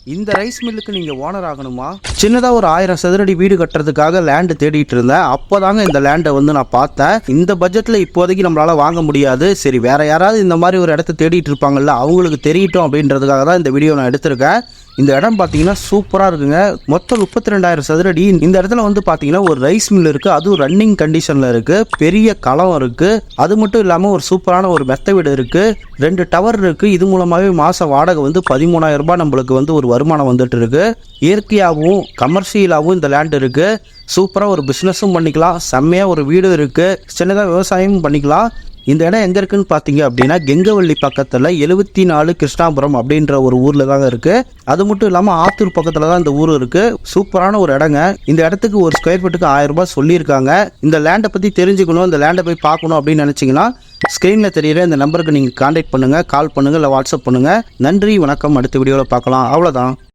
இந்த ரைஸ் மில்லுக்கு நீங்கள் ஓனர் ஆகணுமா? சின்னதாக ஒரு 1000 சதுரடி வீடு கட்டுறதுக்காக லேண்டு தேடிட்டு இருந்தேன். அப்போதாங்க இந்த லேண்டை வந்து நான் பார்த்தேன். இந்த பட்ஜெட்டில் இப்போதைக்கு நம்மளால் வாங்க முடியாது. சரி, வேற யாராவது இந்த மாதிரி ஒரு இடத்த தேடிட்டு இருப்பாங்கல்ல, அவங்களுக்கு தெரியட்டும் அப்படின்றதுக்காக தான் இந்த வீடியோ நான் எடுத்திருக்கேன். இந்த இடம் பார்த்தீங்கன்னா சூப்பராக இருக்குங்க. மொத்தம் 32,000 சதுரடி. இந்த இடத்துல வந்து பார்த்தீங்கன்னா ஒரு ரைஸ் மில் இருக்குது, அதுவும் ரன்னிங் கண்டிஷனில் இருக்குது. பெரிய களம் இருக்குது. அது மட்டும் இல்லாமல் ஒரு சூப்பரான ஒரு மெத்த வீடு இருக்குது. 2 டவர் இருக்குது. இது மூலமாகவே மாத வாடகை வந்து 13,000 ரூபாய் நம்மளுக்கு வந்து ஒரு வருமானம் வந்துட்டு இருக்கு. இயற்கையாகவும் கமர்ஷியலாகவும் இந்த லேண்ட் இருக்குது. சூப்பராக ஒரு பிஸ்னஸும் பண்ணிக்கலாம். செம்மையாக ஒரு வீடு இருக்குது. சின்னதாக விவசாயமும் பண்ணிக்கலாம். இந்த இடம் எங்கே இருக்குன்னு பார்த்தீங்க அப்படின்னா கெங்கவள்ளி பக்கத்தில் 74 கிருஷ்ணாபுரம் அப்படின்ற ஒரு ஊரில் தாங்க இருக்குது. அது மட்டும் இல்லாமல் ஆத்தூர் பக்கத்தில் தான் இந்த ஊர் இருக்குது. சூப்பரான ஒரு இடங்க. இந்த இடத்துக்கு ஒரு ஸ்கொயர் ஃபீட்டுக்கு 1000 ரூபாய் சொல்லியிருக்காங்க. இந்த லேண்டை பற்றி தெரிஞ்சுக்கணும், இந்த லேண்டை போய் பார்க்கணும் அப்படின்னு நினச்சிங்கன்னா ஸ்க்ரீனில் தெரியுற இந்த நம்பருக்கு நீங்கள் கான்டாக்ட் பண்ணுங்கள், கால் பண்ணுங்கள், இல்லை வாட்ஸ்அப் பண்ணுங்கள். நன்றி, வணக்கம். அடுத்த வீடியோவில் பார்க்கலாம். அவ்வளோதான்.